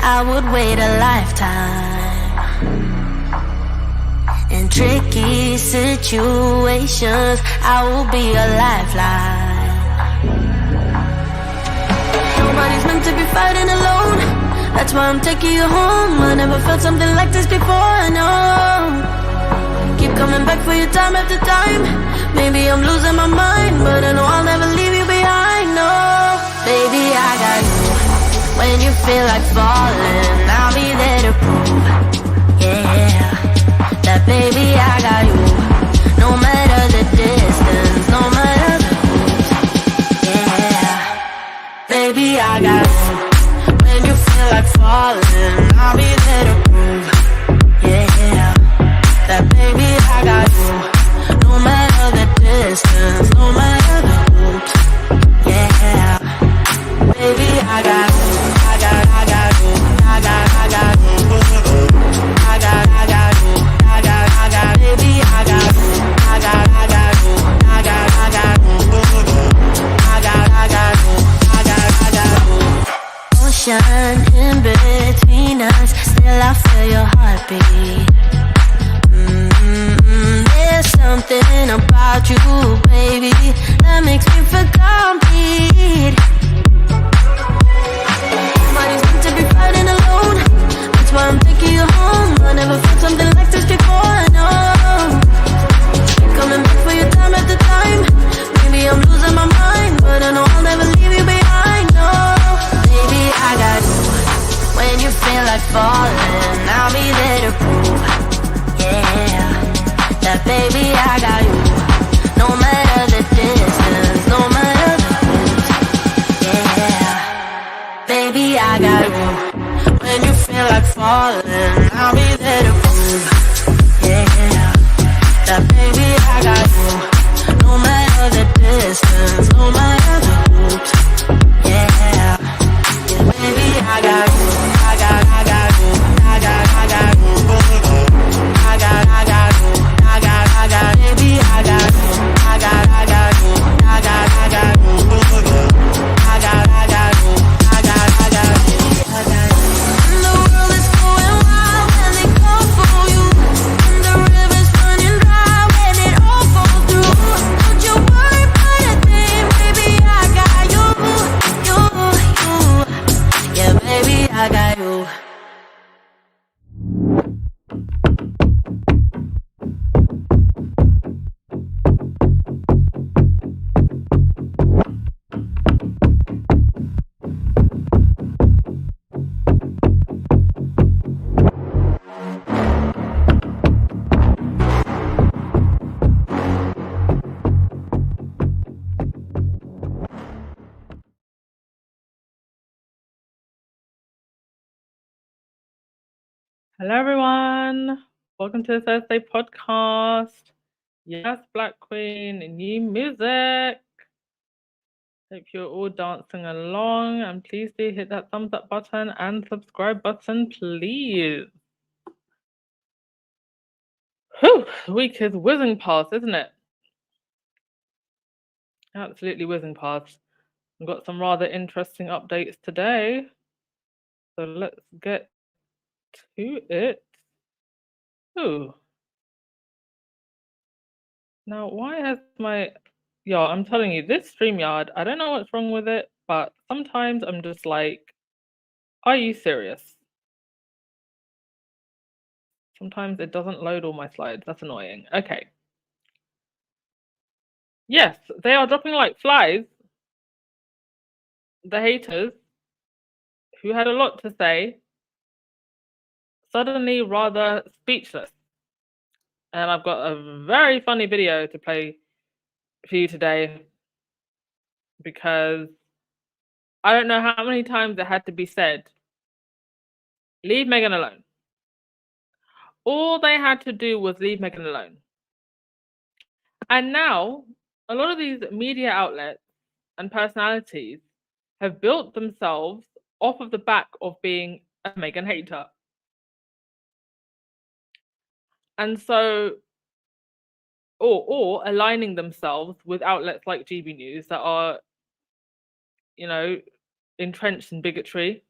I would wait a lifetime. In tricky situations, I will be a lifeline. Nobody's meant to be fighting alone. That's why I'm taking you home. I never felt something like this before, no. Keep coming back for you time after time. Maybe I'm losing my mind, but I know I'll never leave you behind, no. Baby, I got you. When you feel like falling, I'll be there to prove, yeah, that baby, I got you. No matter the distance, no matter the route, yeah, baby, I got you. When you feel like falling, I'll be there to prove, yeah, that baby, I got you. No matter the distance, no matter the route, yeah, baby, I got you. I got you. I got you. I got you. Baby, I got you. I got you. I got you. Ocean in between us, still I feel your heartbeat. There's something about you, baby, that makes me feel complete. Nobody's meant to be fighting alone. That's why I'm taking you home. I never felt something like this before, no. Keep coming back for you time after time. Maybe I'm losing my mind, but I know I'll never leave you behind, no. Baby, I got you. When you feel like falling, I'll be there to prove, yeah, that baby, I got you. No matter the distance, no matter the route, yeah, baby, I got you. When you feel like falling, I'll be there to prove, yeah, that baby, I got you. No matter the distance, no matter the route, yeah, baby, I got you. I got you. I got you. I got you. Baby, I got you. I got you. I got you. I got you. And the world is going wild when they call for you. And the river's running dry when it all falls through. Don't you worry about a thing, baby, I got you. Yeah, baby, I got you. Hello, everyone. Welcome to the Thursday podcast. Yes, Black Queen, new music. Hope you're all dancing along, and please do hit that thumbs up button and subscribe button, please. Whew, the week is whizzing past, isn't it? Absolutely whizzing past. We've got some rather interesting updates today, so let's get to it. Ooh. Now, why has I'm telling you, this StreamYard, I don't know what's wrong with it, but sometimes I'm just like, are you serious? Sometimes it doesn't load all my slides. That's annoying. Okay. Yes, they are dropping like flies. The haters, who had a lot to say, suddenly rather speechless. And I've got a very funny video to play for you today because I don't know how many times it had to be said. Leave Meghan alone. All they had to do was leave Meghan alone. And now, a lot of these media outlets and personalities have built themselves off of the back of being a Meghan hater. And so, or aligning themselves with outlets like GB News that are, entrenched in bigotry.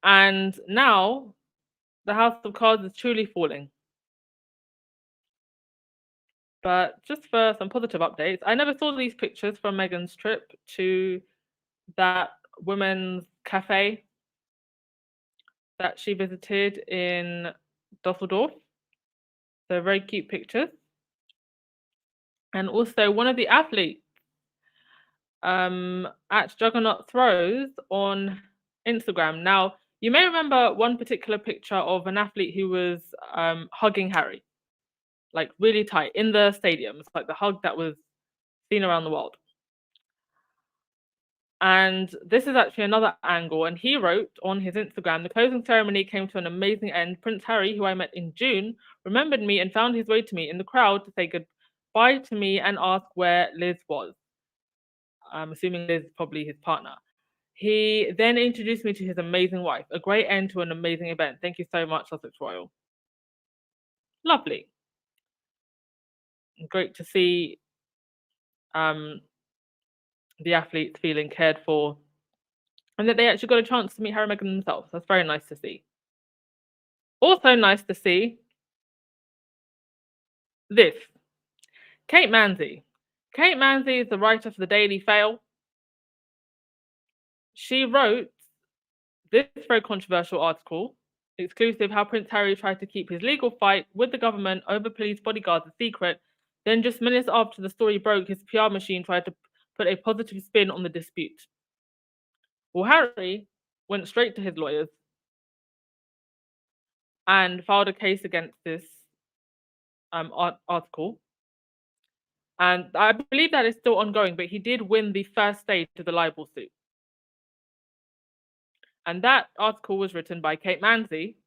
And now the house of cards is truly falling. But just for some positive updates, I never saw these pictures from Meghan's trip to that women's cafe that she visited in Dusseldorf. So very cute pictures. And also one of the athletes at Juggernaut Throws on Instagram. Now, you may remember one particular picture of an athlete who was hugging Harry, like really tight in the stadium. It's like the hug that was seen around the world. And this is actually another angle. And he wrote on his Instagram, the closing ceremony came to an amazing end. Prince Harry, who I met in June, remembered me and found his way to me in the crowd to say goodbye to me and ask where Liz was. I'm assuming Liz is probably his partner. He then introduced me to his amazing wife. A great end to an amazing event. Thank you so much, Sussex Royal. Lovely. Great to see the athletes feeling cared for and that they actually got a chance to meet Harry and Meghan themselves. That's very nice to see. Also nice to see this. Kate Manzi. Kate Manzi is the writer for the Daily Fail. She wrote this very controversial article, exclusive, how Prince Harry tried to keep his legal fight with the government over police bodyguards a secret. Then just minutes after the story broke, his PR machine tried to put a positive spin on the dispute. Well, Harry went straight to his lawyers and filed a case against this article. And I believe that is still ongoing, but he did win the first stage of the libel suit. And that article was written by Kate Manzi,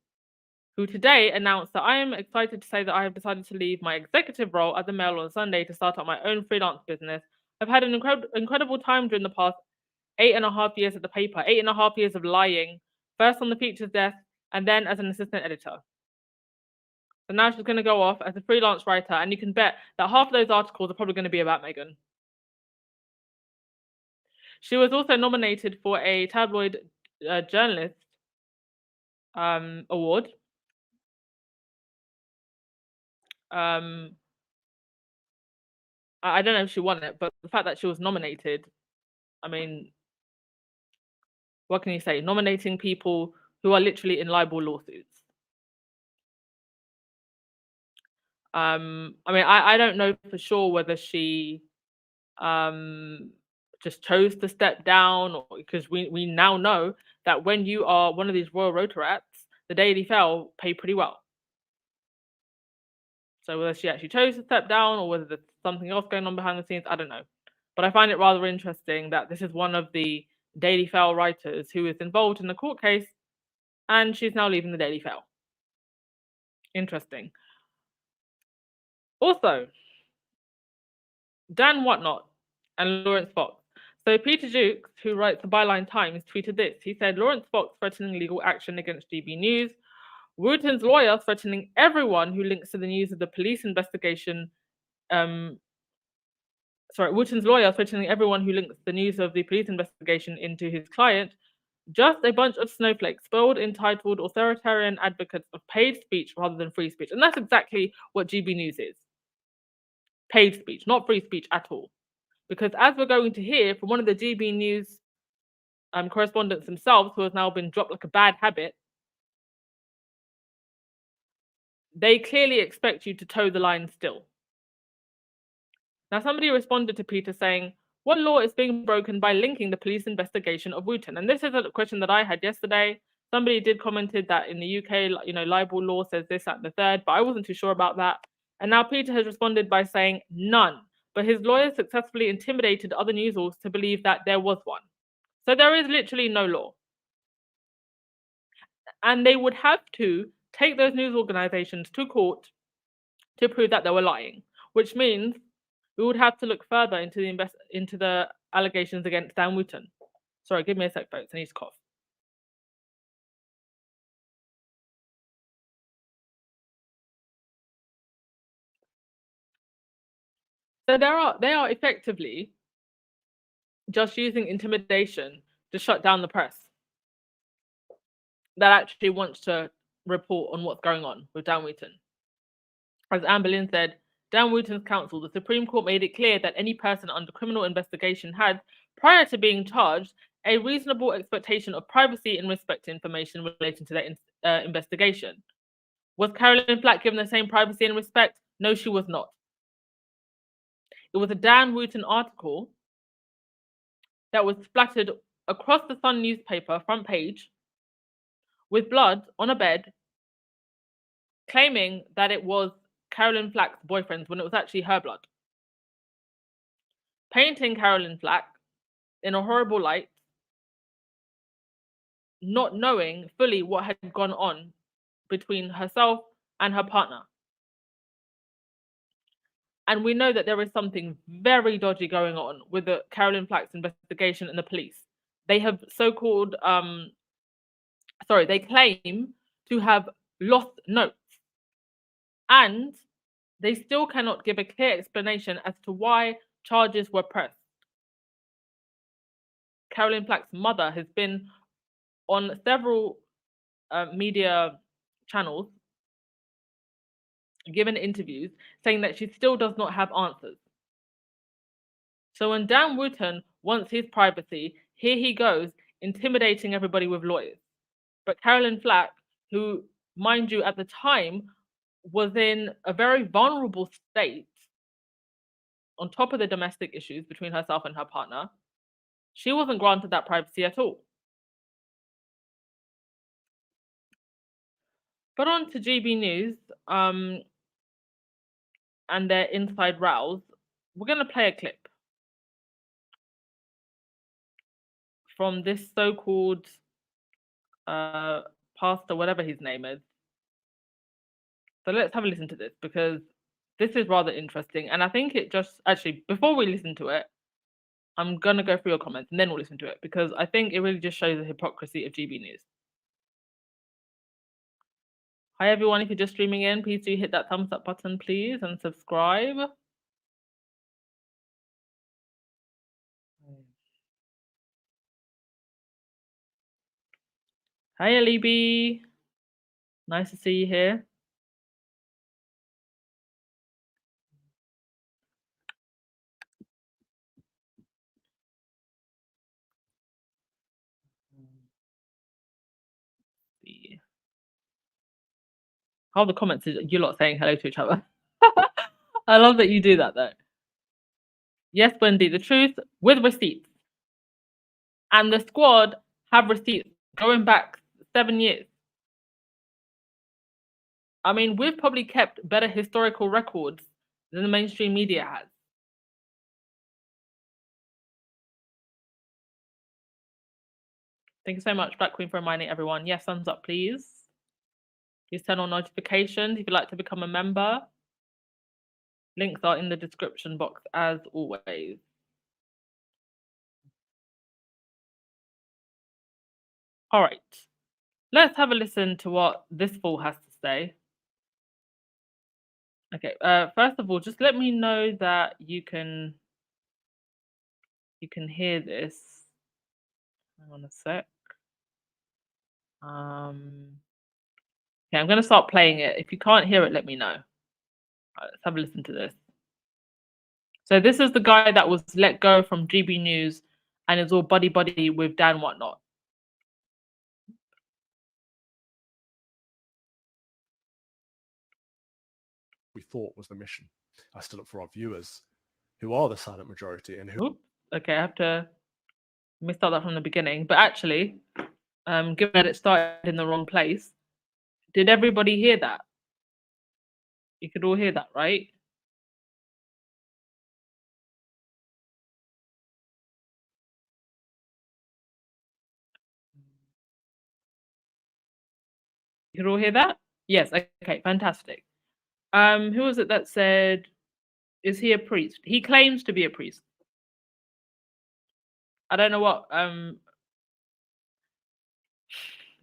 who today announced that I am excited to say that I have decided to leave my executive role at the Mail on Sunday to start up my own freelance business. I've had an incredible time during the past 8.5 years at the paper, 8.5 years of lying, first on the features desk and then as an assistant editor. So now she's going to go off as a freelance writer, and you can bet that half of those articles are probably going to be about Meghan. She was also nominated for a Tabloid journalist award. I don't know if she won it, but the fact that she was nominated, I mean, what can you say? Nominating people who are literally in libel lawsuits. I mean, I don't know for sure whether she just chose to step down, or because we now know that when you are one of these royal rotarats, the Daily Fail pay pretty well. So whether she actually chose to step down or whether there's something else going on behind the scenes, I don't know. But I find it rather interesting that this is one of the Daily Fail writers who is involved in the court case, and she's now leaving the Daily Fail. Interesting. Also, Dan Whatnot and Lawrence Fox. So Peter Jukes, who writes the Byline Times, tweeted this. He said, Lawrence Fox threatening legal action against GB News. Wooten's lawyer threatening everyone who links to the news of the police investigation. Wooten's lawyer threatening everyone who links the news of the police investigation into his client. Just a bunch of snowflakes, spoiled, entitled, authoritarian advocates of paid speech rather than free speech. And that's exactly what GB News is. Paid speech, not free speech at all. Because as we're going to hear from one of the GB News correspondents themselves, who has now been dropped like a bad habit, they clearly expect you to toe the line still. Now, somebody responded to Peter saying, what law is being broken by linking the police investigation of Wooten? And this is a question that I had yesterday. Somebody did commented that in the UK, libel law says this, that, and the third, but I wasn't too sure about that. And now Peter has responded by saying none, but his lawyers successfully intimidated other news orgs to believe that there was one. So there is literally no law. And they would have to take those news organizations to court to prove that they were lying, which means we would have to look further into the allegations against Dan Wooten. Sorry, give me a sec, folks. I need to cough. So they are effectively just using intimidation to shut down the press. that actually wants to report on what's going on with Dan Wooten. As Anne Boleyn said, Dan Wooten's counsel, the Supreme Court made it clear that any person under criminal investigation had, prior to being charged, a reasonable expectation of privacy in respect to information relating to that investigation. Was Caroline Flack given the same privacy and respect? No, she was not. It was a Dan Wooten article that was splattered across the Sun newspaper front page with blood on a bed, claiming that it was Caroline Flack's boyfriend's when it was actually her blood. Painting Caroline Flack in a horrible light, not knowing fully what had gone on between herself and her partner. And we know that there is something very dodgy going on with the Caroline Flack's investigation and the police. They have so-called, they claim to have lost notes. And they still cannot give a clear explanation as to why charges were pressed. Caroline Flack's mother has been on several media channels, given interviews, saying that she still does not have answers. So when Dan Wooten wants his privacy, here he goes, intimidating everybody with lawyers. But Caroline Flack, who, mind you, at the time was in a very vulnerable state, on top of the domestic issues between herself and her partner, she wasn't granted that privacy at all. But on to GB News and their inside rows. We're going to play a clip from this so-called pastor, whatever his name is. So let's have a listen to this, because this is rather interesting. And I think it just, actually, before we listen to it, I'm going to go through your comments and then we'll listen to it, because I think it really just shows the hypocrisy of GB News. Hi everyone, if you're just streaming in, please do hit that thumbs up button, please, and subscribe. Hi Alibi, nice to see you here. How the comments is you lot saying hello to each other. I love that you do that though. Yes, Wendy, the truth with receipts. And the squad have receipts going back 7 years. I mean, we've probably kept better historical records than the mainstream media has. Thank you so much, Black Queen, for reminding everyone. Yes, thumbs up, please. Please turn on notifications if you'd like to become a member. Links are in the description box as always. All right, let's have a listen to what this fool has to say. Okay, first of all, just let me know that you can hear this. Hang on a sec. Okay, I'm going to start playing it. If you can't hear it, let me know. All right, let's have a listen to this. So this is the guy that was let go from GB News and is all buddy-buddy with Dan Whatnot. We thought was the mission. I stood up for our viewers, who are the silent majority, and who... Oops. Okay, I have to start that from the beginning. But actually, given that it started in the wrong place, did everybody hear that? You could all hear that, right? You could all hear that? Yes, okay, fantastic. Who was it that said, is he a priest? He claims to be a priest. I don't know what,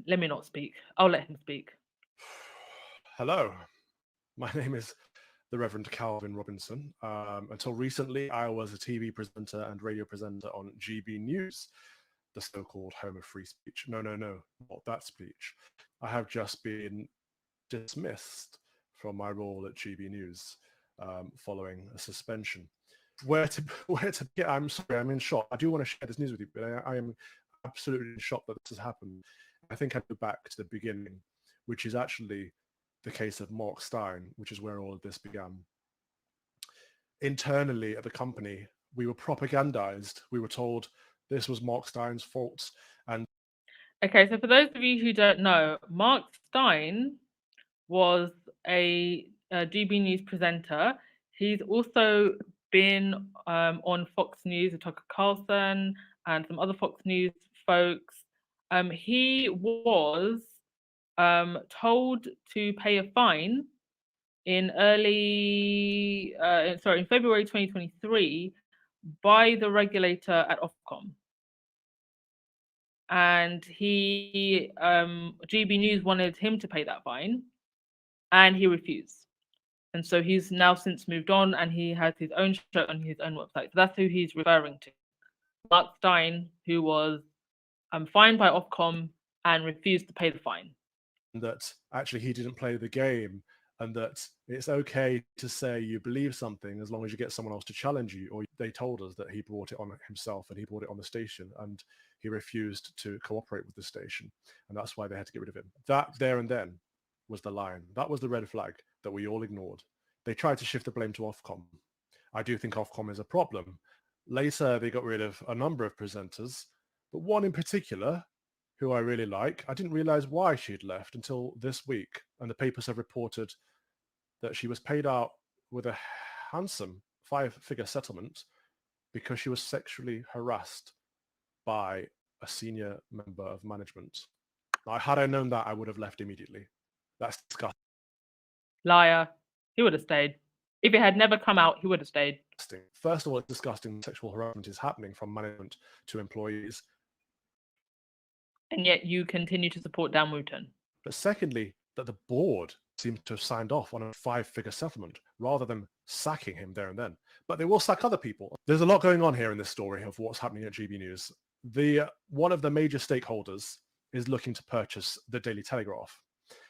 let me not speak. I'll let him speak. Hello, my name is the Reverend Calvin Robinson. Until recently, I was a TV presenter and radio presenter on GB News. the so-called home of free speech. No, not that speech. I have just been dismissed from my role at GB News following a suspension. Where to get? I'm sorry, I'm in shock. I do want to share this news with you, but I am absolutely shocked that this has happened. I think I go back to the beginning, which is actually the case of Mark Stein, which is where all of this began. Internally at the company, we were propagandized. We were told this was Mark Stein's fault. And okay, so for those of you who don't know, Mark Stein was a GB News presenter. He's also been on Fox News with Tucker Carlson and some other Fox News folks. He was told to pay a fine in February 2023 by the regulator at Ofcom. And GB News wanted him to pay that fine, and he refused. And so he's now since moved on, and he has his own show on his own website. So that's who he's referring to. Mark Stein, who was fined by Ofcom and refused to pay the fine. That actually he didn't play the game, and that it's okay to say you believe something as long as you get someone else to challenge you. Or they told us that he brought it on himself and he brought it on the station, and he refused to cooperate with the station. And that's why they had to get rid of him. That there and then was the line. That was the red flag that we all ignored. They tried to shift the blame to Ofcom. I do think Ofcom is a problem. Later, they got rid of a number of presenters, but one in particular, who I really like, I didn't realize why she'd left until this week. And the papers have reported that she was paid out with a handsome 5-figure settlement because she was sexually harassed by a senior member of management. Now, had I known that, I would have left immediately. That's disgusting. Liar. He would have stayed. If it had never come out, he would have stayed. First of all, it's disgusting. Sexual harassment is happening from management to employees. And yet you continue to support Dan Wooten. But secondly, that the board seems to have signed off on a 5-figure settlement rather than sacking him there and then. But they will sack other people. There's a lot going on here in this story of what's happening at GB News. One of the major stakeholders is looking to purchase the Daily Telegraph.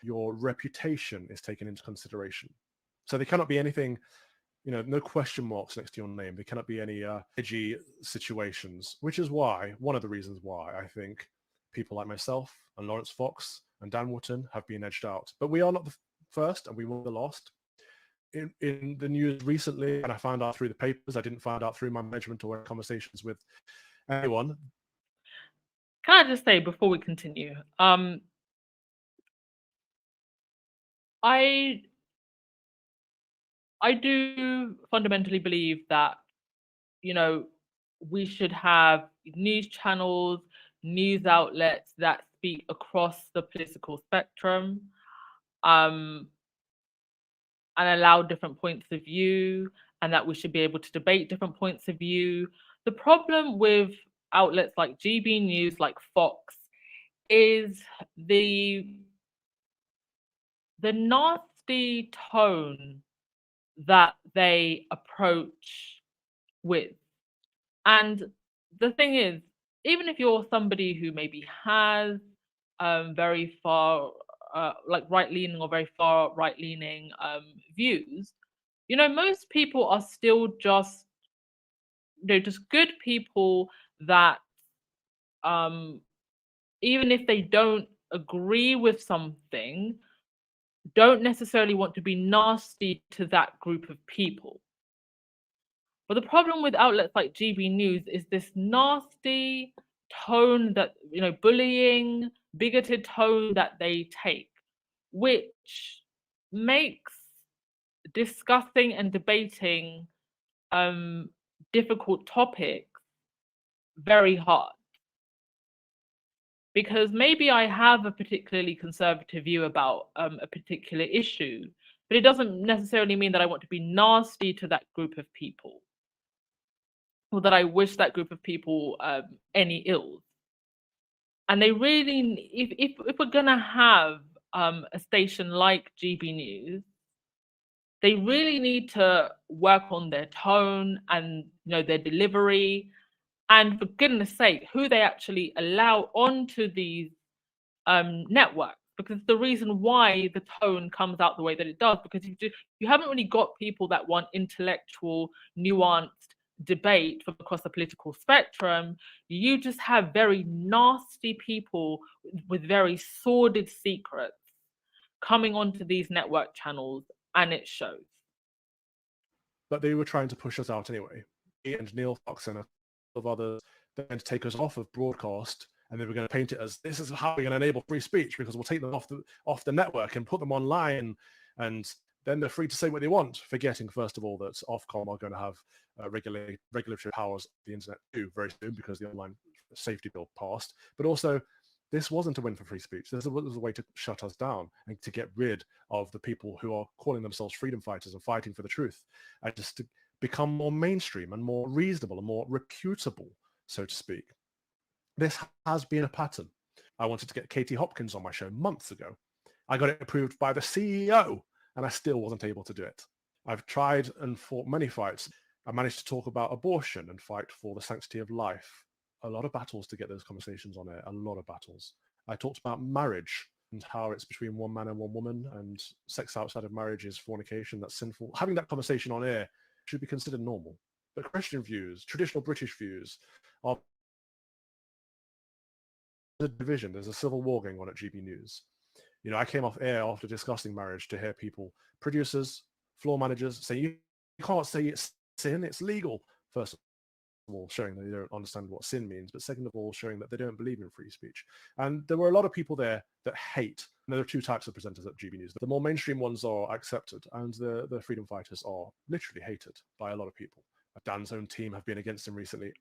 Your reputation is taken into consideration. So there cannot be anything, no question marks next to your name. There cannot be any edgy situations, which is why, one of the reasons why I think people like myself and Lawrence Fox and Dan Wooten have been edged out. But we are not the first, and we were the last. In the news recently, and I found out through the papers, I didn't find out through my management or conversations with anyone. Can I just say before we continue, I do fundamentally believe that, we should have news channels, news outlets that speak across the political spectrum, and allow different points of view, and that we should be able to debate different points of view. The problem with outlets like GB News, like Fox, is the nasty tone that they approach with. And the thing is, even if you're somebody who maybe has very far right-leaning or very far right-leaning views, most people are still just just good people that even if they don't agree with something, don't necessarily want to be nasty to that group of people. But the problem with outlets like GB News is this nasty tone that, bullying, bigoted tone that they take, which makes discussing and debating difficult topics very hard. Because maybe I have a particularly conservative view about a particular issue, but it doesn't necessarily mean that I want to be nasty to that group of people, or that I wish that group of people any ills. And they really, if we're gonna have a station like GB News, they really need to work on their tone and their delivery, and for goodness sake, who they actually allow onto these networks, because the reason why the tone comes out the way that it does, because you haven't really got people that want intellectual, nuanced debate from across the political spectrum. You just have very nasty people with very sordid secrets coming onto these network channels, and it shows. But they were trying to push us out anyway. Me and Neil Fox and a couple of others, they're going to take us off of broadcast, and they were going to paint it as, this is how we're going to enable free speech, because we'll take them off the network and put them online, and then they're free to say what they want, forgetting, first of all, that Ofcom are going to have regulatory powers of the internet too very soon, because the online safety bill passed. But also, this wasn't a win for free speech. This was a way to shut us down and to get rid of the people who are calling themselves freedom fighters and fighting for the truth, and just to become more mainstream and more reasonable and more reputable, so to speak. This has been a pattern. I wanted to get Katie Hopkins on my show months ago. I got it approved by the CEO, and I still wasn't able to do it. I've tried and fought many fights. I managed to talk about abortion and fight for the sanctity of life. A lot of battles to get those conversations on air, a lot of battles. I talked about marriage and how it's between one man and one woman, and sex outside of marriage is fornication, that's sinful. Having that conversation on air should be considered normal. But Christian views, traditional British views, are a division. There's a civil war going on at GB News. You know, I came off air after discussing marriage to hear people, producers, floor managers, say you can't say it's sin, it's legal. First of all, showing that they don't understand what sin means, but second of all, showing that they don't believe in free speech. And there were a lot of people there that hate. And there are two types of presenters at GB News. The more mainstream ones are accepted, and the freedom fighters are literally hated by a lot of people. Dan's own team have been against him recently.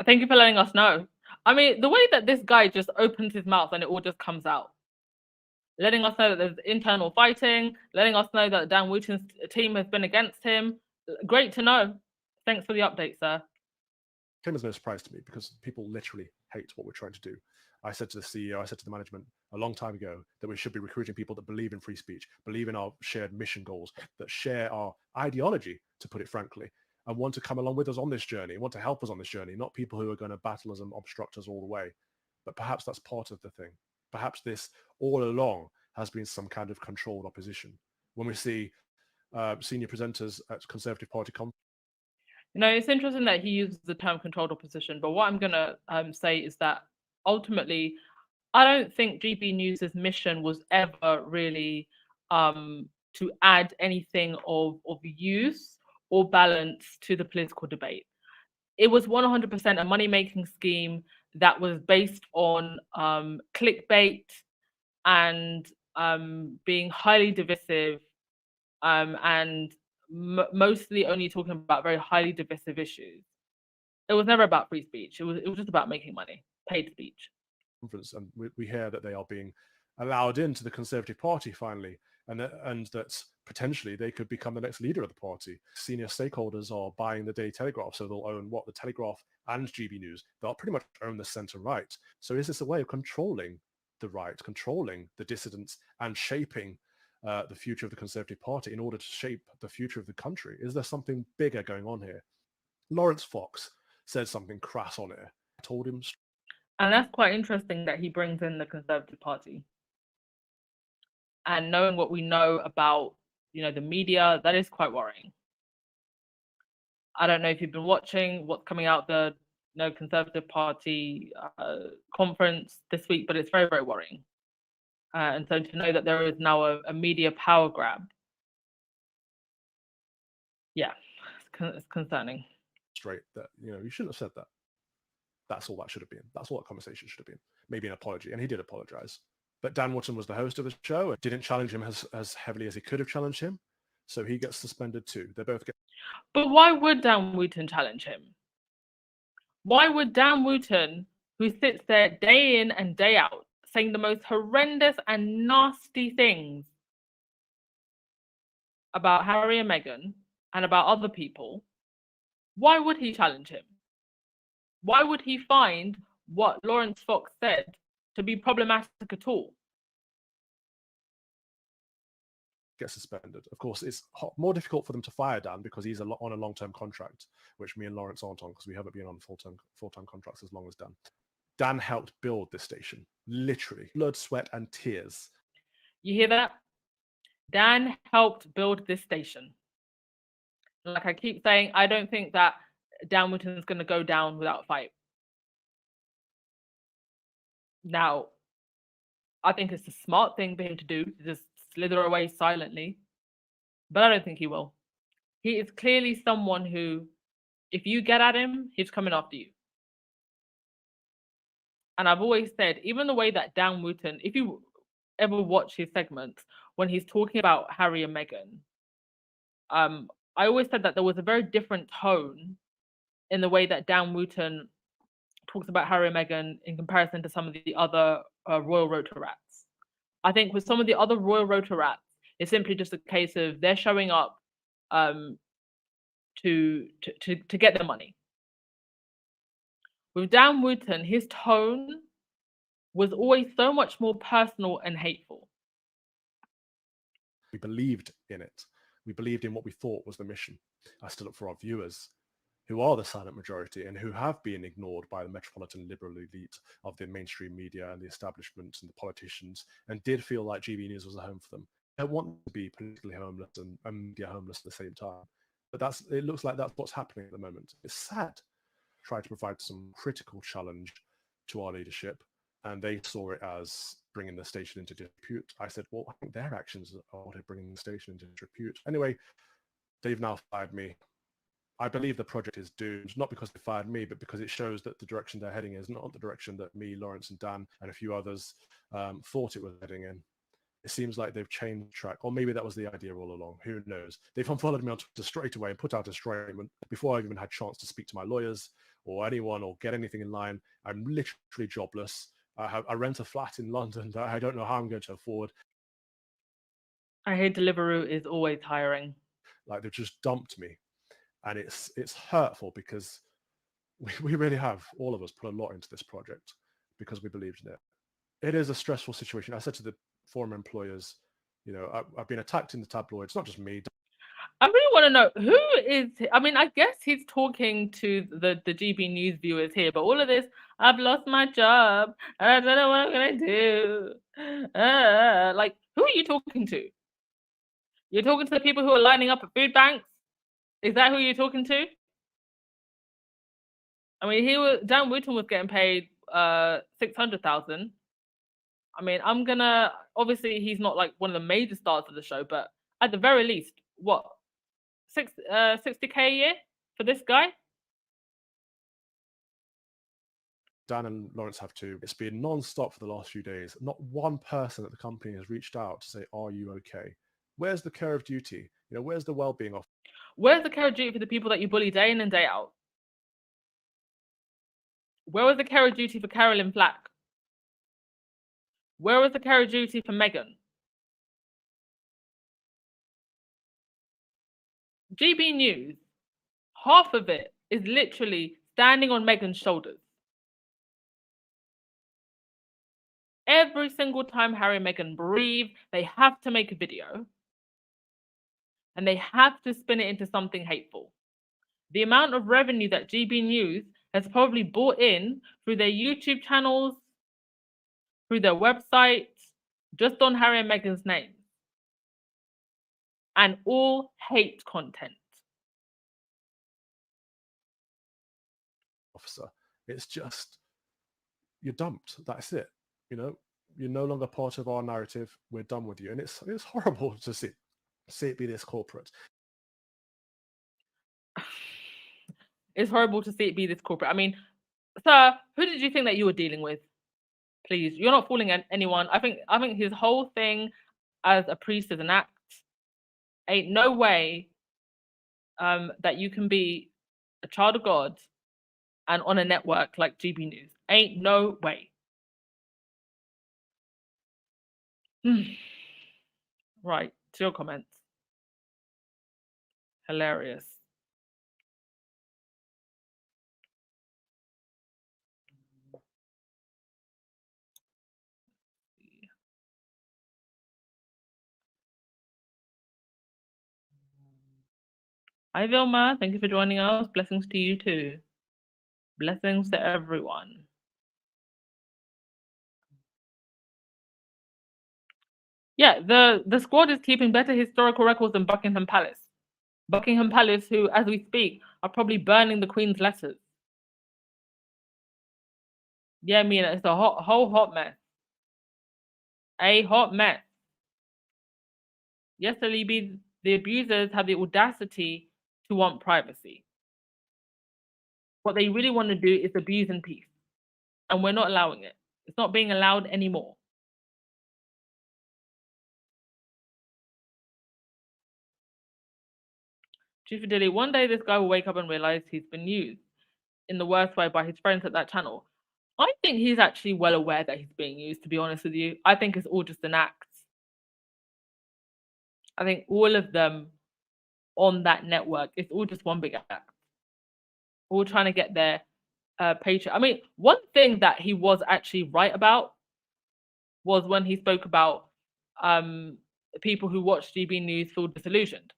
Thank you for letting us know. I mean, the way that this guy just opens his mouth and it all just comes out, letting us know that there's internal fighting, letting us know that Dan Wooten's team has been against him. Great to know. Thanks for the update, sir. Came as no surprise to me, because people literally hate what we're trying to do. I said to the CEO, I said to the management a long time ago that we should be recruiting people that believe in free speech, believe in our shared mission goals, that share our ideology, to put it frankly, and want to come along with us on this journey, want to help us on this journey, not people who are going to battle us and obstruct us all the way. But perhaps that's part of the thing. Perhaps this all along has been some kind of controlled opposition. When we see senior presenters at Conservative Party conferences. You know, it's interesting that he uses the term controlled opposition, but what I'm going to say is that ultimately, I don't think GB News's mission was ever really to add anything of use or balance to the political debate. It was 100% a money-making scheme that was based on clickbait and being highly divisive and mostly only talking about very highly divisive issues. It was never about free speech. It was just about making money, paid speech. And we hear that they are being allowed into the Conservative Party finally, and that potentially they could become the next leader of the party. Senior stakeholders are buying the Daily Telegraph, so they'll own the Telegraph and GB News. They'll pretty much own the centre right. So is this a way of controlling the right, controlling the dissidents, and shaping the future of the Conservative Party in order to shape the future of the country? Is there something bigger going on here? Lawrence Fox said something crass on it. I told him. And that's quite interesting that he brings in the Conservative Party. And knowing what we know about, you know, the media, that is quite worrying. I don't know if you've been watching what's coming out the Conservative Party conference this week, but it's very, very worrying. And so to know that there is now a media power grab, yeah, it's concerning. Straight that, you know, you shouldn't have said that. That's all that should have been. That's all that conversation should have been. Maybe an apology, and he did apologize. But Dan Wooten was the host of the show and didn't challenge him as heavily as he could have challenged him, so he gets suspended too. They both get. But why would Dan Wooten challenge him? Why would Dan Wooten, who sits there day in and day out, saying the most horrendous and nasty things about Harry and Meghan and about other people, why would he challenge him? Why would he find what Lawrence Fox said to be problematic at all? get suspended. Of course, it's more difficult for them to fire Dan because he's on a long-term contract, which me and Lawrence aren't on because we haven't been on full-time contracts as long as Dan. Dan helped build this station, literally, blood, sweat, and tears. You hear that? Dan helped build this station. Like I keep saying, I don't think that Dan Wootton's going to go down without a fight. Now, I think it's a smart thing for him to do, to just slither away silently. But I don't think he will. He is clearly someone who, if you get at him, he's coming after you. And I've always said, even the way that Dan Wootton, if you ever watch his segments, when he's talking about Harry and Meghan, I always said that there was a very different tone in the way that Dan Wootton talks about Harry and Meghan in comparison to some of the other Royal Rota Rats. I think with some of the other Royal Rota Rats, it's simply just a case of they're showing up to get their money. With Dan Wootton, his tone was always so much more personal and hateful. We believed in it. We believed in what we thought was the mission. I stood up for our viewers, who are the silent majority and who have been ignored by the metropolitan liberal elite of the mainstream media and the establishment and the politicians, and did feel like GB News was a home for them. I don't want to be politically homeless and media homeless at the same time. But it looks like that's what's happening at the moment. It's sad. Try to provide some critical challenge to our leadership, and they saw it as bringing the station into disrepute. I said, well, I think their actions are what are bringing the station into disrepute. Anyway, they've now fired me. I believe the project is doomed, not because they fired me, but because it shows that the direction they're heading is not the direction that me, Lawrence, and Dan, and a few others thought it was heading in. It seems like they've changed track, or maybe that was the idea all along. Who knows? They've unfollowed me on Twitter straight away and put out a statement before I've even had a chance to speak to my lawyers or anyone or get anything in line. I'm literally jobless. I rent a flat in London that I don't know how I'm going to afford. I hear Deliveroo is always hiring. Like, they've just dumped me. And it's hurtful because we really have, all of us, put a lot into this project because we believed in it. It is a stressful situation. I said to the former employers, you know, I've been attacked in the tabloids, not just me. I really want to know who is, I mean, I guess he's talking to the GB News viewers here, but all of this, I've lost my job, and I don't know what I'm going to do. Like, who are you talking to? You're talking to the people who are lining up at food banks? Is that who you're talking to? I mean, Dan Wootton was getting paid $600,000. I mean, obviously he's not like one of the major stars of the show, but at the very least, what, 60K a year for this guy? Dan and Lawrence have too. It's been non-stop for the last few days. Not one person at the company has reached out to say, are you okay? Where's the care of duty? You know, where's the well-being of? Where's the care of duty for the people that you bully day in and day out? Where was the care of duty for Carolyn Flack? Where was the care of duty for Meghan? GB News, half of it is literally standing on Meghan's shoulders. Every single time Harry and Meghan breathe, they have to make a video. And they have to spin it into something hateful. The amount of revenue that GB News has probably brought in through their YouTube channels, through their websites, just on Harry and Meghan's names. And all hate content. Officer, it's just, you're dumped. That's it. You know, you're no longer part of our narrative. We're done with you. And it's horrible to see it be this corporate. It's horrible to see it be this corporate. I mean, sir, who did you think that you were dealing with? Please, you're not fooling anyone. I think his whole thing as a priest is an act. Ain't no way that you can be a child of God and on a network like GB News. Ain't no way. Right, to your comments. Hilarious. Hi, Vilma. Thank you for joining us. Blessings to you too. Blessings to everyone. Yeah, the squad is keeping better historical records than Buckingham Palace. Buckingham Palace, who, as we speak, are probably burning the Queen's letters. Yeah, Mina, it's a whole hot mess. A hot mess. Yes, Alibi, the abusers have the audacity to want privacy. What they really want to do is abuse in peace. And we're not allowing it. It's not being allowed anymore. Chief Dilly, one day this guy will wake up and realize he's been used in the worst way by his friends at that channel. I think he's actually well aware that he's being used, to be honest with you. I think it's all just an act. I think all of them on that network, it's all just one big act. All trying to get their paycheck. I mean, one thing that he was actually right about was when he spoke about people who watch GB News feel disillusioned.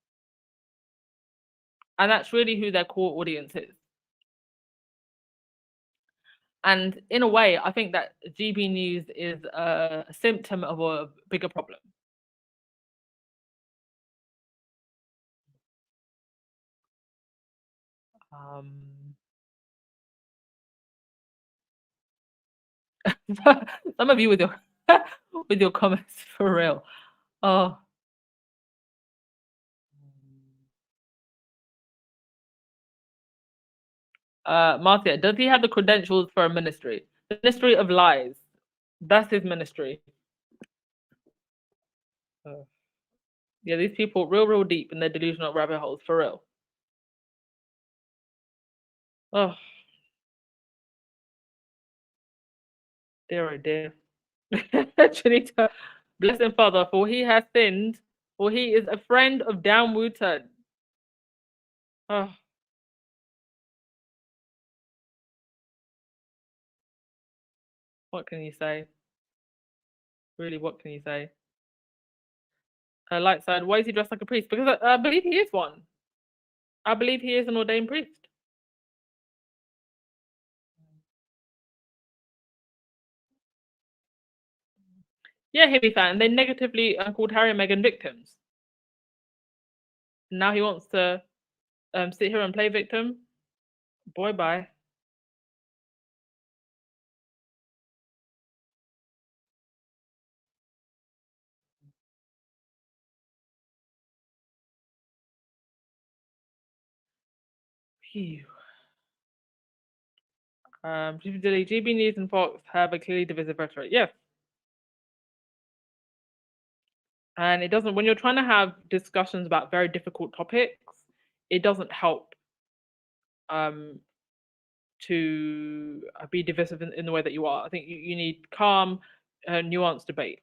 And that's really who their core audience is. And in a way, I think that GB News is a symptom of a bigger problem. Some of you with your with your comments, for real. Oh. Marcia, does he have the credentials for a ministry? The ministry of lies. That's his ministry. Yeah, these people real deep in their delusional rabbit holes, for real. Oh. Dear, oh dear. Janita, bless him, Father, for he has sinned, for he is a friend of downwooted. Oh. What can you say? Really, what can you say? Light side, why is he dressed like a priest? Because I believe he is one. I believe he is an ordained priest. Yeah, hippie fan. They negatively called Harry and Meghan victims. Now he wants to sit here and play victim. Boy, bye. Phew. GB News and Fox have a clearly divisive rhetoric. Yes. And it doesn't, when you're trying to have discussions about very difficult topics, it doesn't help to be divisive in the way that you are. I think you need calm, nuanced debate.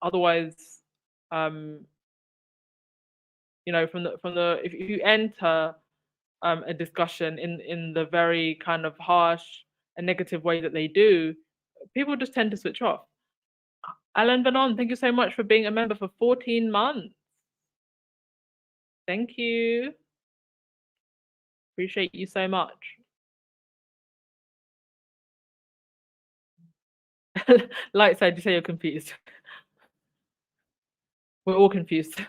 Otherwise, you know, from the if you enter a discussion in the very kind of harsh and negative way that they do, people just tend to switch off. Alan Vanon, thank you so much for being a member for 14 months. Thank you. Appreciate you so much. Light side, you say you're confused. We're all confused.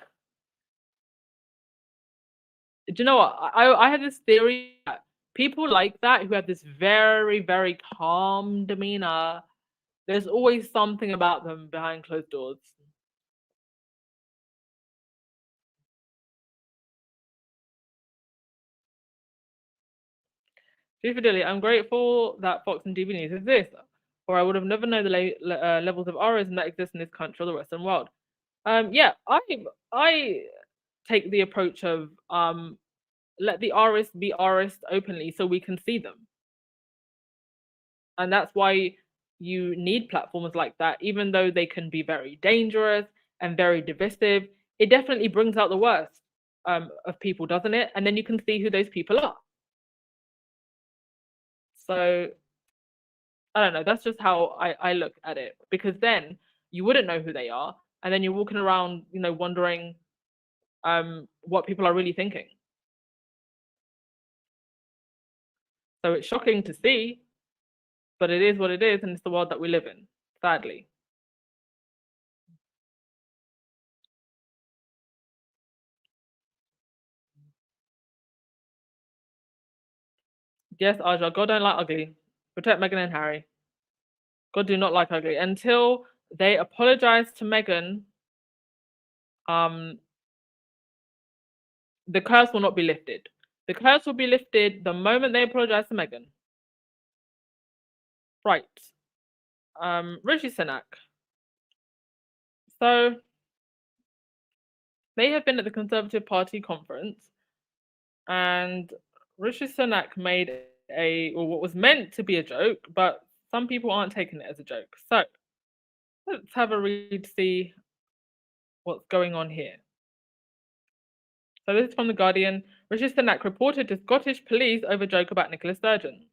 Do you know what? I have this theory that people like that who have this very calm demeanor, there's always something about them behind closed doors. Truthfully, I'm grateful that Fox and GB News exist, or I would have never known the levels of horrorism that exist in this country or the Western world. Yeah, I take the approach of let the artists be artists openly so we can see them. And that's why you need platforms like that, even though they can be very dangerous and very divisive. It definitely brings out the worst of people, doesn't it? And then you can see who those people are. So I don't know, that's just how I look at it, because then you wouldn't know who they are, and then you're walking around, you know, wondering what people are really thinking. So it's shocking to see, but it is what it is, and it's the world that we live in, sadly. Yes, Aja, God don't like ugly. Protect Meghan and Harry. God do not like ugly. Until they apologize to Meghan, the curse will not be lifted. The curse will be lifted the moment they apologize to Meghan. Right. Rishi Sunak. So they have been at the Conservative Party conference, and Rishi Sunak made what was meant to be a joke, but some people aren't taking it as a joke. So let's have a read to see what's going on here. So this is from The Guardian. Rishi Sunak reported to Scottish police over joke about Nicola Sturgeon.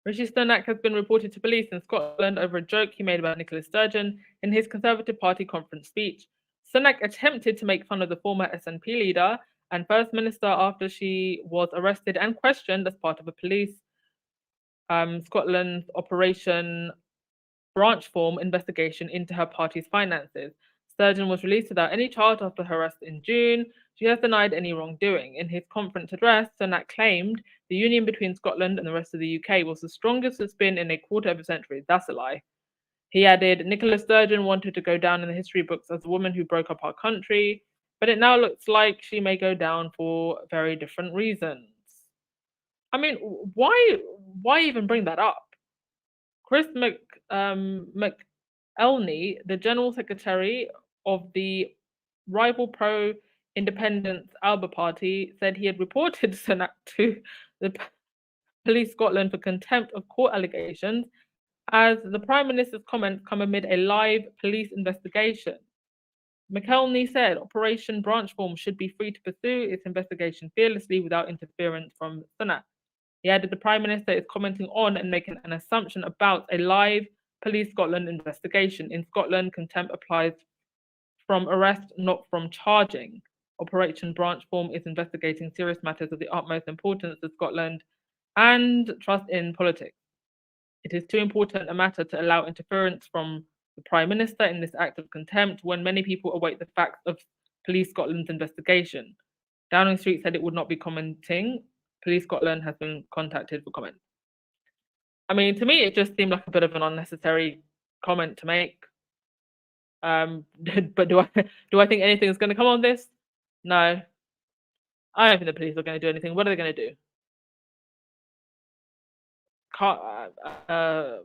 Rishi Sunak has been reported to police in Scotland over a joke he made about Nicola Sturgeon in his Conservative Party conference speech. Sunak attempted to make fun of the former SNP leader and First Minister after she was arrested and questioned as part of a police Scotland's Operation Branch Form investigation into her party's finances. Sturgeon was released without any charge after her arrest in June. She has denied any wrongdoing. In his conference address, Sunak claimed the union between Scotland and the rest of the UK was the strongest it's been in a quarter of a century. That's a lie. He added, Nicola Sturgeon wanted to go down in the history books as a woman who broke up our country, but it now looks like she may go down for very different reasons. I mean, why even bring that up? Chris McElney, the General Secretary of the rival pro-independence Alba Party, said he had reported Sunak to the Police Scotland for contempt of court allegations, as the Prime Minister's comments come amid a live police investigation. McElney said Operation Branch Form should be free to pursue its investigation fearlessly without interference from Sunak. He added the Prime Minister is commenting on and making an assumption about a live Police Scotland investigation. In Scotland, contempt applies from arrest, not from charging. Operation Branch Form is investigating serious matters of the utmost importance to Scotland and trust in politics. It is too important a matter to allow interference from the Prime Minister in this act of contempt when many people await the facts of Police Scotland's investigation. Downing Street said it would not be commenting. Police Scotland has been contacted for comment. I mean, to me, it just seemed like a bit of an unnecessary comment to make. But do I think anything's going to come on this? No. I don't think the police are going to do anything. What are they going to do?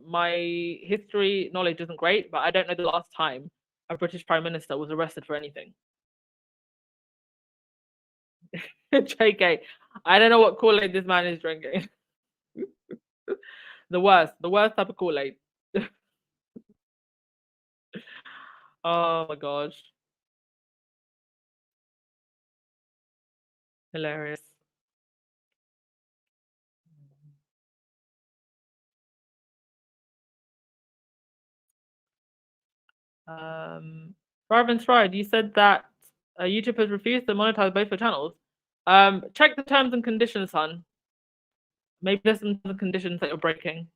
My history knowledge isn't great, but I don't know the last time a British Prime Minister was arrested for anything. JK, I don't know what Kool-Aid this man is drinking. the worst type of Kool-Aid. Oh my gosh. Hilarious. Raven Stride, you said that YouTube has refused to monetize both your channels. Check the terms and conditions, son. Maybe there's some conditions that you're breaking.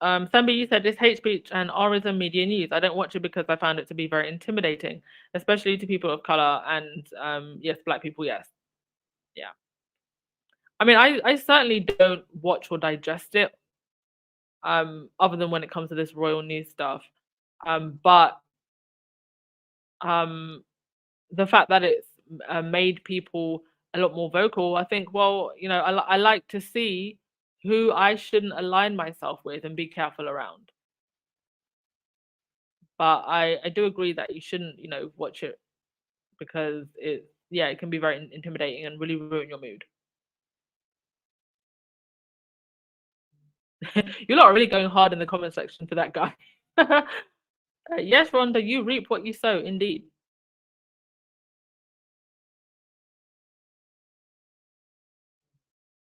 Sambi, you said it's hate speech and Rism media news. I don't watch it because I found it to be very intimidating, especially to people of color and yes, black people. Yes, yeah. I mean, I certainly don't watch or digest it, other than when it comes to this royal news stuff. But the fact that it's made people a lot more vocal, I think, well, you know, I like to see who I shouldn't align myself with and be careful around. But I do agree that you shouldn't, you know, watch it because it can be very intimidating and really ruin your mood. You lot are really going hard in the comment section for that guy. Yes, Rhonda, you reap what you sow, indeed.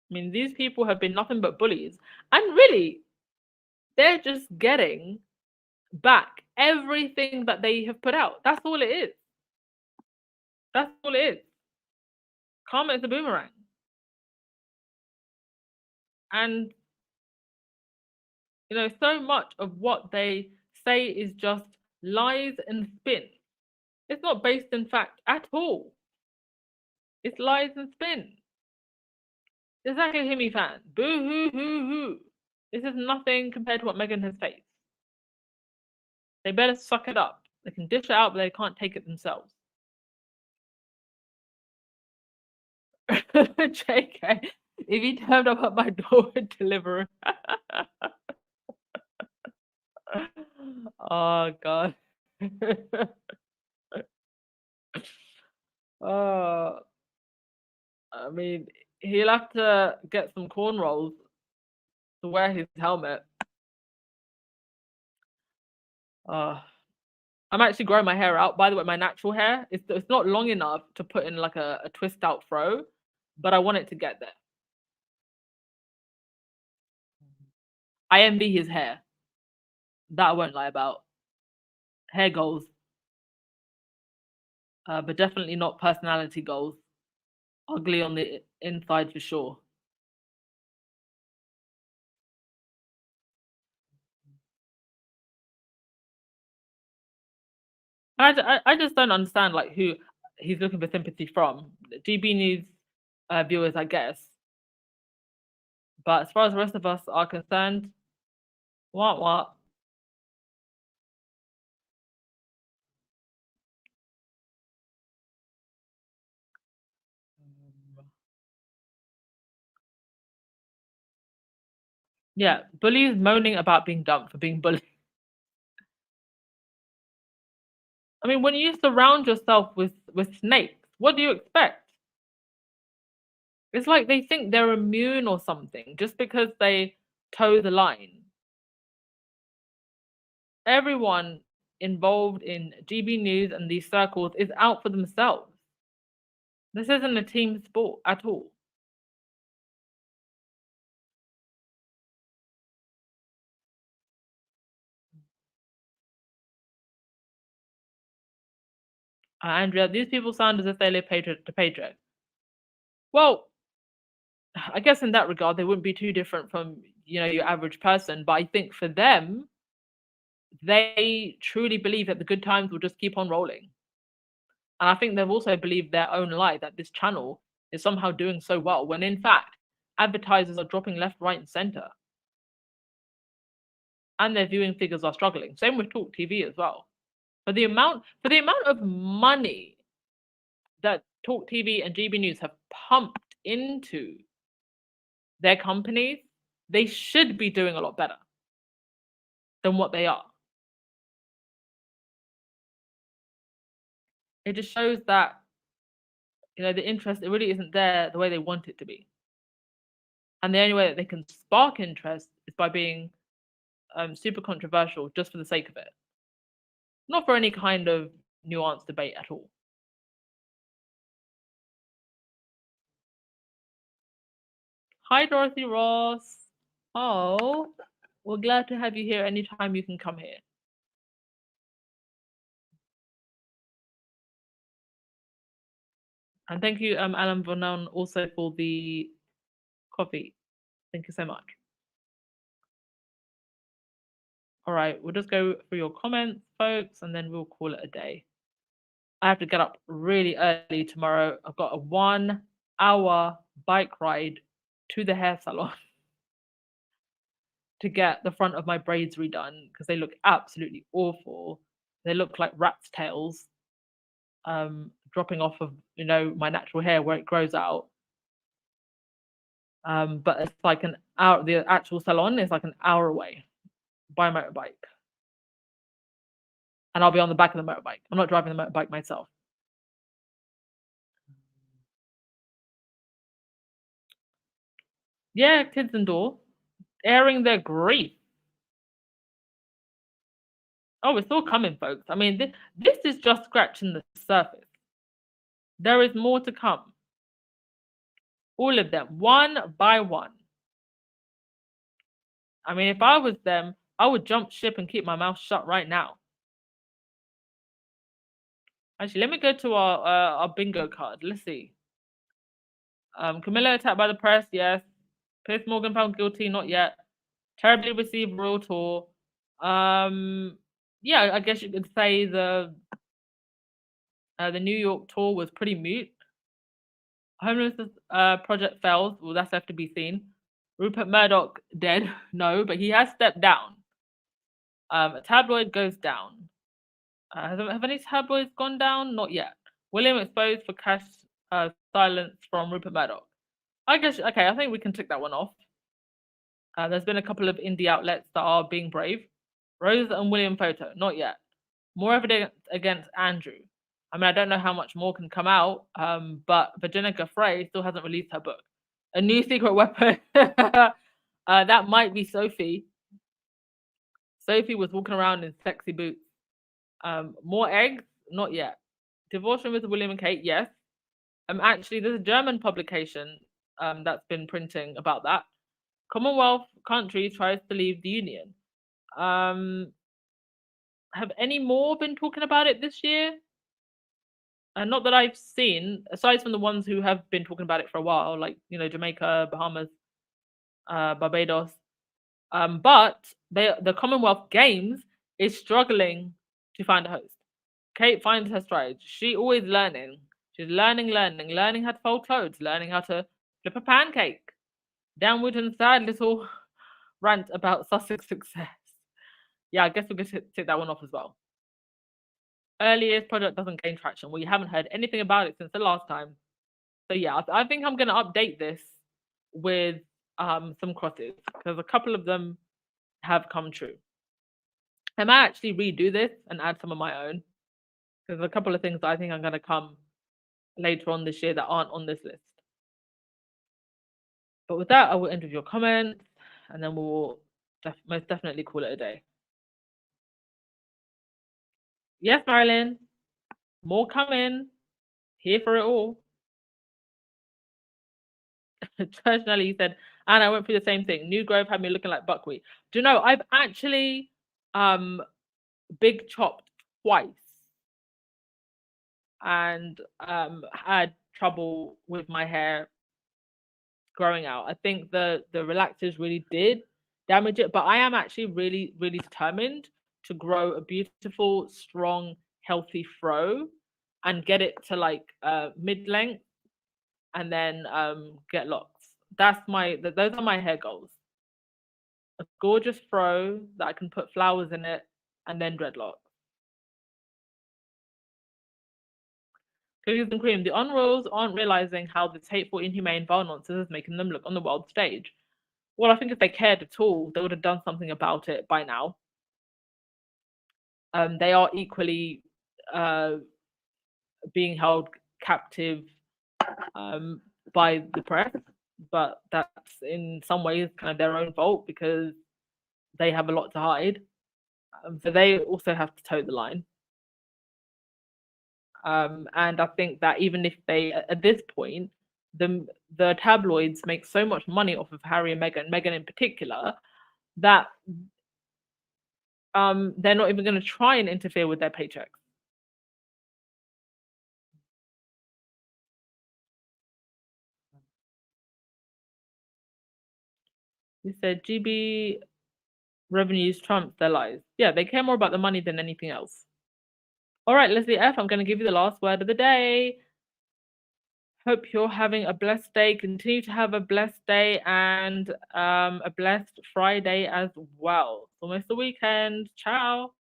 I mean, these people have been nothing but bullies. And really, they're just getting back everything that they have put out. That's all it is. That's all it is. Karma is a boomerang. And, so much of what they say is just lies and spin. It's not based in fact at all. It's lies and spin. Exactly, Himmy fan. Boo hoo hoo hoo. This is nothing compared to what Meghan has faced. They better suck it up. They can dish it out, but they can't take it themselves. JK, if he turned up at my door and deliver. Oh God. I mean, he'll have to get some cornrows to wear his helmet. I'm actually growing my hair out. By the way, my natural hair, it's not long enough to put in like a twist out fro, but I want it to get there. I envy his hair. That I won't lie about. Hair goals. But definitely not personality goals. Ugly on the inside for sure. I just don't understand like who he's looking for sympathy from. GB News viewers, I guess. But as far as the rest of us are concerned, what? Yeah, bullies moaning about being dumped for being bullied. I mean, when you surround yourself with snakes, what do you expect? It's like they think they're immune or something just because they toe the line. Everyone involved in GB News and these circles is out for themselves. This isn't a team sport at all. Andrea, these people sound as if they live paycheck to paycheck. Well, I guess in that regard, they wouldn't be too different from, your average person. But I think for them, they truly believe that the good times will just keep on rolling. And I think they've also believed their own lie that this channel is somehow doing so well, when in fact, advertisers are dropping left, right, and center. And their viewing figures are struggling. Same with Talk TV as well. For the amount of money that Talk TV and GB News have pumped into their companies, they should be doing a lot better than what they are. It just shows that, the interest, it really isn't there the way they want it to be. And the only way that they can spark interest is by being super controversial just for the sake of it. Not for any kind of nuanced debate at all. Hi, Dorothy Ross. Oh, we're glad to have you here anytime you can come here. And thank you, Alan Vernon, also for the coffee. Thank you so much. All right, we'll just go through your comments, folks, and then we'll call it a day. I have to get up really early tomorrow. I've got a 1 hour bike ride to the hair salon to get the front of my braids redone because they look absolutely awful. They look like rat's tails dropping off of, my natural hair where it grows out. But it's like an hour, the actual salon is like an hour away by motorbike. And I'll be on the back of the motorbike. I'm not driving the motorbike myself. Yeah, kids and door, airing their grief. Oh, it's all coming, folks. I mean, this is just scratching the surface. There is more to come. All of them, one by one. I mean, if I was them, I would jump ship and keep my mouth shut right now. Actually, let me go to our bingo card. Let's see. Camilla attacked by the press, yes. Piers Morgan found guilty, not yet. Terribly received royal tour. Yeah, I guess you could say the New York tour was pretty mute. Homelessness project fails. Well, that's left to be seen. Rupert Murdoch dead? No, but he has stepped down. Tabloid goes down. Have any tabloids gone down? Not yet. William exposed for cash silence from Rupert Murdoch. I guess, okay, I think we can tick that one off. There's been a couple of indie outlets that are being brave. Rose and William photo, not yet. More evidence against Andrew. I mean, I don't know how much more can come out, but Virginia Frey still hasn't released her book. A new secret weapon. That might be Sophie. Sophie was walking around in sexy boots. More eggs? Not yet. Divorce with William and Kate? Yes. Actually, there's a German publication that's been printing about that. Commonwealth country tries to leave the Union. Have any more been talking about it this year? Not that I've seen, aside from the ones who have been talking about it for a while, like, you know, Jamaica, Bahamas, Barbados. But the Commonwealth Games is struggling to find a host. Kate finds her stride. She always learning. She's learning how to fold clothes, learning how to flip a pancake. Downward and sad little rant about Sussex success. Yeah, I guess we're going to take that one off as well. Earliest project doesn't gain traction. Well, you haven't heard anything about it since the last time. So yeah, I think I'm going to update this with some crosses because a couple of them have come true. I might actually redo this and add some of my own because a couple of things that I think are going to come later on this year that aren't on this list. But with that, I will end with your comments and then we'll most definitely call it a day. Yes, Marilyn. More coming. Here for it all. Church Nelly said, and I went through the same thing. New Grove had me looking like buckwheat. Do you know, I've actually big chopped twice and had trouble with my hair growing out. I think the relaxers really did damage it, but I am actually really, really determined to grow a beautiful, strong, healthy fro and get it to like mid-length and then get locks. Those are my hair goals. A gorgeous fro that I can put flowers in it and then dreadlocks. Cookies and cream. The on-royals aren't realizing how this hateful, inhumane, vile nonsense is making them look on the world stage. Well, I think if they cared at all, they would have done something about it by now. They are equally being held captive by the press, but that's in some ways kind of their own fault because they have a lot to hide. So they also have to toe the line. And I think that even if they, at this point, the tabloids make so much money off of Harry and Meghan in particular, that they're not even going to try and interfere with their paychecks. You said GB revenues trump their lies. Yeah, they care more about the money than anything else. All right, Leslie F., I'm going to give you the last word of the day. Hope you're having a blessed day. Continue to have a blessed day and a blessed Friday as well. It's almost the weekend. Ciao.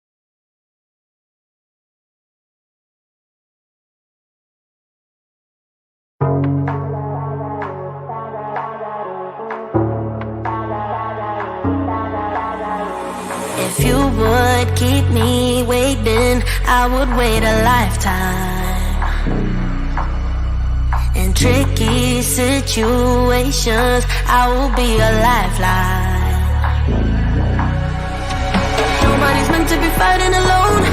If you would keep me waiting, I would wait a lifetime. In tricky situations, I will be a lifeline. Nobody's meant to be fighting alone.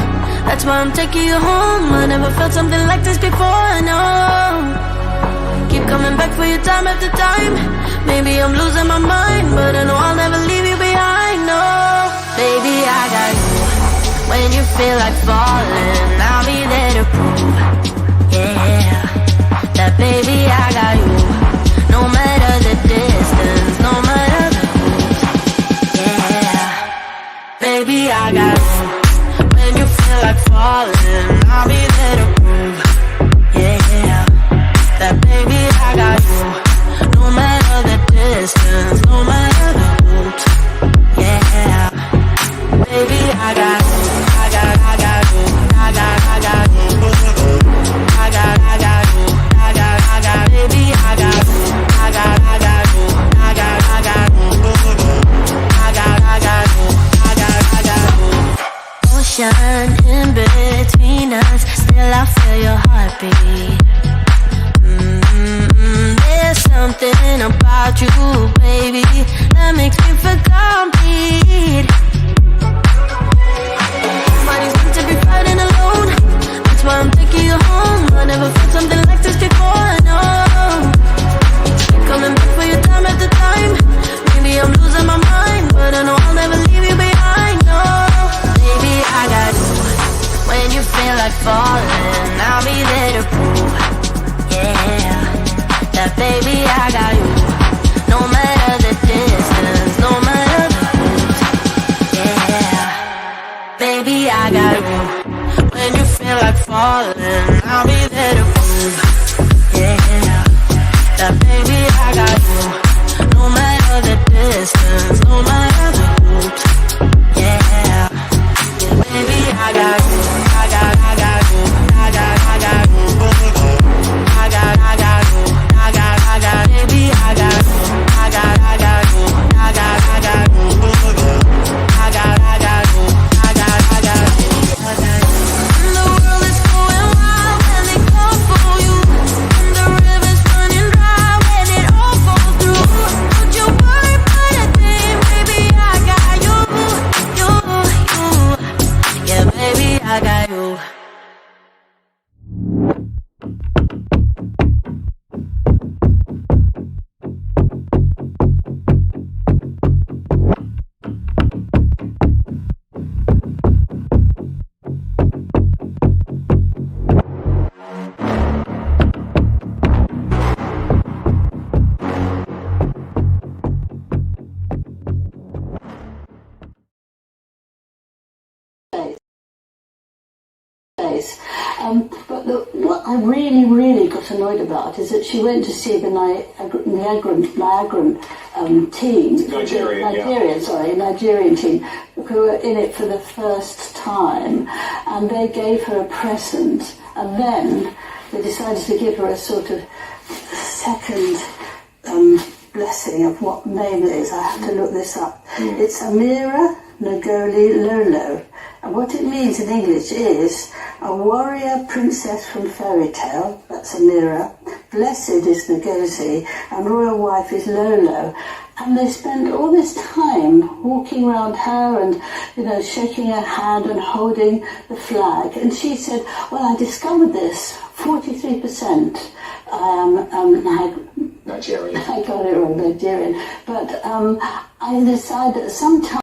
That's why I'm taking you home. I never felt something like this before, no. Keep coming back for you time after time. Maybe I'm losing my mind, but I know I'll never leave you behind, no. Baby, I got you. When you feel like falling, I'll be there to prove Baby, I got you. When you feel like falling, I'll be there to prove. Yeah, that baby, I got you. No matter the distance, no matter the route. Yeah, baby, I got you. I got you. I got you. I got you. Baby, I got you. I got you. I got you. I got you. Ocean in between us, still I feel your heartbeat. There's something about you, baby, that makes me feel complete. Nobody's meant to be fighting alone. That's why I'm taking you home. I never felt something like this before, no. Coming back for your time at the time. Maybe I'm losing my mind, but I know I'll never leave you behind, no. Baby, I got you. When you feel like falling, I'll be there to prove. Yeah, that baby, I got you. No matter the distance, no matter the route. Yeah, baby, I got you. When you feel like falling, I'll be there to prove. Yeah, that baby, I got you. No matter the distance, no matter the route. Yeah, baby, I got you. I got you. I got you. I got you. Baby, I got you. I got you. I got you. I got you. The world is going wild when they call for you, and the river's running dry when it all falls through. Don't you worry about a thing, baby, I got you. Yeah, baby, I got you. But what I really got annoyed about is that she went to see the Nigerian team. Nigerian team, who were in it for the first time, and they gave her a present, and then they decided to give her a sort of second blessing of what name it is. I have to look this up. It's Amira Ngoli Lolo. And what it means in English is a warrior princess from fairy tale, that's Amira, blessed is Ngozi, and royal wife is Lolo. And they spend all this time walking around her and, shaking her hand and holding the flag. And she said, well, I discovered this, 43%. I am Nigerian. I got it wrong, Nigerian. But I decided that sometimes